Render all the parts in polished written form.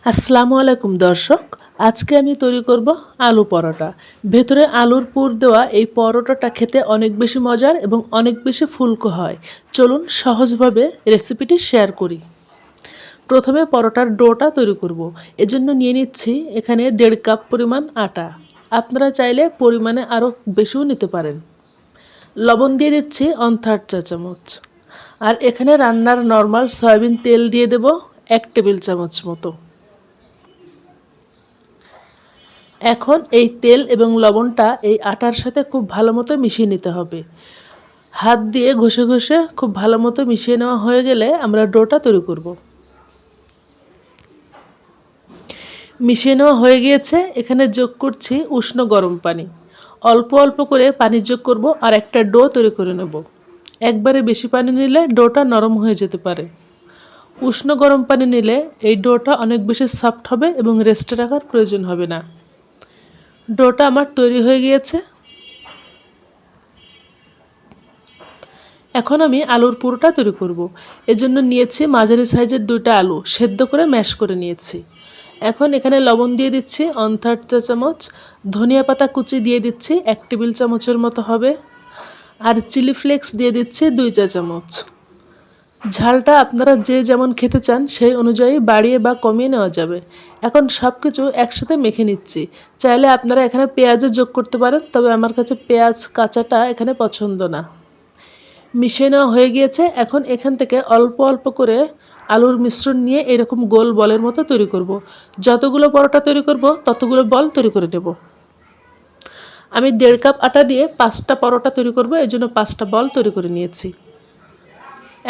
আসসালামু আলাইকুম দর্শক, আজকে আমি তৈরি করব আলু পরোটা। ভেতরে আলুর পুর দেওয়া এই পরোটাটা খেতে অনেক বেশি মজার এবং অনেক বেশি ফুলকো হয়। চলুন সহজভাবে রেসিপিটি শেয়ার করি। প্রথমে পরোটার ডোটা তৈরি করব। এজন্য নিয়ে নিচ্ছি এখানে 1.5 কাপ পরিমাণ আটা। আপনারা চাইলে পরিমাণে আরও বেশিও নিতে পারেন। লবণ দিয়ে দিচ্ছি 1/3 চা চামচ। আর এখানে রান্নার নর্মাল সয়াবিন তেল দিয়ে দেব 1 টেবিল চামচ মতো। এখন এই তেল এবং লবণটা এই আটার সাথে খুব ভালো মতো মিশিয়ে নিতে হবে। হাত দিয়ে ঘষে ঘষে খুব ভালো মতো মিশিয়ে নেওয়া হয়ে গেলে আমরা ডোটা তৈরি করব। মিশিয়ে নেওয়া হয়ে গিয়েছে, এখানে যোগ করছি উষ্ণ গরম পানি। অল্প অল্প করে পানি যোগ করব আর একটা ডো তৈরি করে নেব। একবারে বেশি পানি নিলে ডোটা নরম হয়ে যেতে পারে। উষ্ণ গরম পানি নিলে এই ডোটা অনেক বেশি সফট হবে এবং রেস্টে রাখার প্রয়োজন হবে না। ডোটা আমার তৈরি হয়ে গিয়েছে। এখন আমি আলুর পুরোটা তৈরি করব। এজন্য নিয়েছি মাঝারি সাইজের 2টা আলু, সেদ্ধ করে ম্যাশ করে নিয়েছি। এখন এখানে লবণ দিয়ে দিচ্ছি 1/3 চা চামচ, ধনিয়া পাতা কুচি দিয়ে দিচ্ছি 1 টেবিল চামচের মতো হবে, আর চিলি ফ্লেক্স দিয়ে দিচ্ছি 2 চা চামচ। ঝালটা আপনারা যে যেমন খেতে চান সেই অনুযায়ী বাড়িয়ে বা কমিয়ে নেওয়া যাবে। এখন সব কিছু একসাথে মেখে নিচ্ছি। চাইলে আপনারা এখানে পেঁয়াজও যোগ করতে পারেন, তবে আমার কাছে পেঁয়াজ কাঁচাটা এখানে পছন্দ না। মিশিয়ে নেওয়া হয়ে গিয়েছে। এখন এখান থেকে অল্প অল্প করে আলুর মিশ্রণ নিয়ে এরকম গোল বলের মতো তৈরি করব। যতগুলো পরোটা তৈরি করব ততগুলো বল তৈরি করে নেব। আমি 1.5 কাপ আটা দিয়ে 5টা পরোটা তৈরি করব, এই জন্য 5টা বল তৈরি করে নিয়েছি।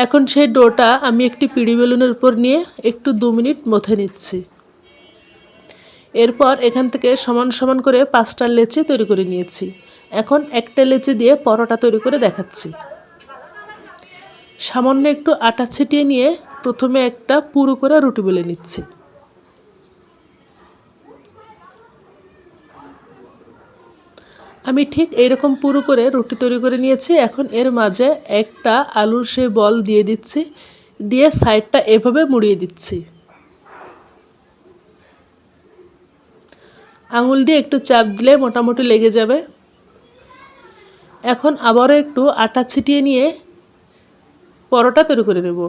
এখন সেই ডোটা আমি একটি পিড়ি বেলুনের উপর নিয়ে একটু 2 মিনিট মথে নিচ্ছি। এরপর এখান থেকে সমান সমান করে 5টা লেচি তৈরি করে নিয়েছি। এখন একটা লেচি দিয়ে পরোটা তৈরি করে দেখাচ্ছি। সামান্য একটু আটা ছিটিয়ে নিয়ে প্রথমে একটা পুরো করে রুটি বেলে নিচ্ছি। আমি ঠিক এইরকম পুরো করে রুটি তৈরি করে নিয়েছি। এখন এর মাঝে একটা আলুর সেই বল দিয়ে দিচ্ছি, দিয়ে সাইডটা এভাবে মুড়িয়ে দিচ্ছি। আঙুল দিয়ে একটু চাপ দিলে মোটামুটি লেগে যাবে। এখন আবারও একটু আটা ছিটিয়ে নিয়ে পরোটা তৈরি করে নেব।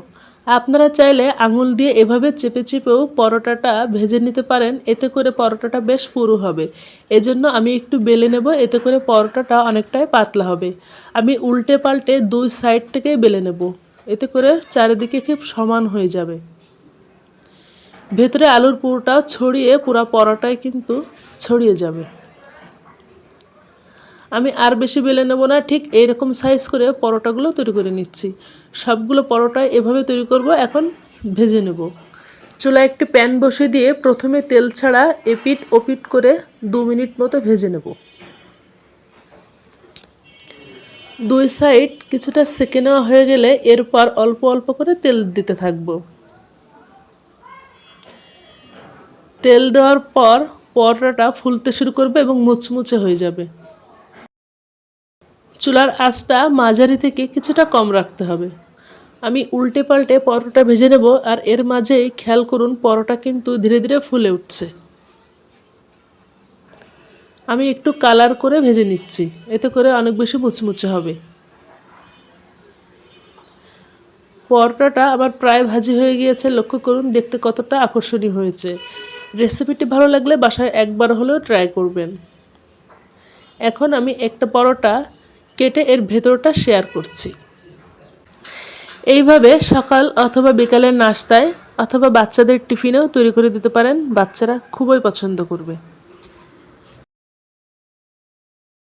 আপনারা চাইলে আঙুল দিয়ে এভাবে চেপে চেপেও পরোটাটা ভেজে নিতে পারেন, এতে করে পরোটাটা বেশ পুরু হবে। এজন্য আমি একটু বেলে নেব, এতে করে পরোটাটা অনেকটাই পাতলা হবে। আমি উল্টে পাল্টে 2 সাইড থেকে বেলে নেব, এতে করে চারিদিকে খুব সমান হয়ে যাবে। ভেতরে আলুর পুরটা ছড়িয়ে পুরো পরোটায় কিন্তু ছড়িয়ে যাবে। আমি আর বেশি বেলে নেব না, ঠিক এইরকম সাইজ করে পরোটাগুলো তৈরি করে নিচ্ছি। সবগুলো পরোটাই এভাবে তৈরি করব। এখন ভেজে নেব। চুলায় একটি প্যান বসিয়ে দিয়ে প্রথমে তেল ছাড়া এপিট ওপিট করে 2 মিনিট মতো ভেজে নেব। 2 সাইড কিছুটা সেকে নেওয়া হয়ে গেলে এরপর অল্প অল্প করে তেল দিতে থাকব। তেল দেওয়ার পর পরোটাটা ফুলতে শুরু করবে এবং মুচমুচে হয়ে যাবে। চুলার আঁচটা মাঝারি থেকে কিছুটা কম রাখতে হবে। আমি উল্টে পাল্টে পরোটা ভেজে নেব, আর এর মাঝেই খেয়াল করুন পরোটা কিন্তু ধীরে ধীরে ফুলে উঠছে। আমি একটু কালার করে ভেজে নিচ্ছি, এতে করে অনেক বেশি মুচমুচে হবে। পরোটাটা আমার প্রায় ভাজি হয়ে গিয়েছে, লক্ষ্য করুন দেখতে কতটা আকর্ষণীয় হয়েছে। রেসিপিটি ভালো লাগলে বাসায় একবার হলেও ট্রাই করবেন। এখন আমি একটা পরোটা কেটে এর ভেতরটা শেয়ার করছি। এইভাবে সকাল অথবা বিকালের নাস্তায় অথবা বাচ্চাদের টিফিনেও তৈরি করে দিতে পারেন, বাচ্চারা খুবই পছন্দ করবে।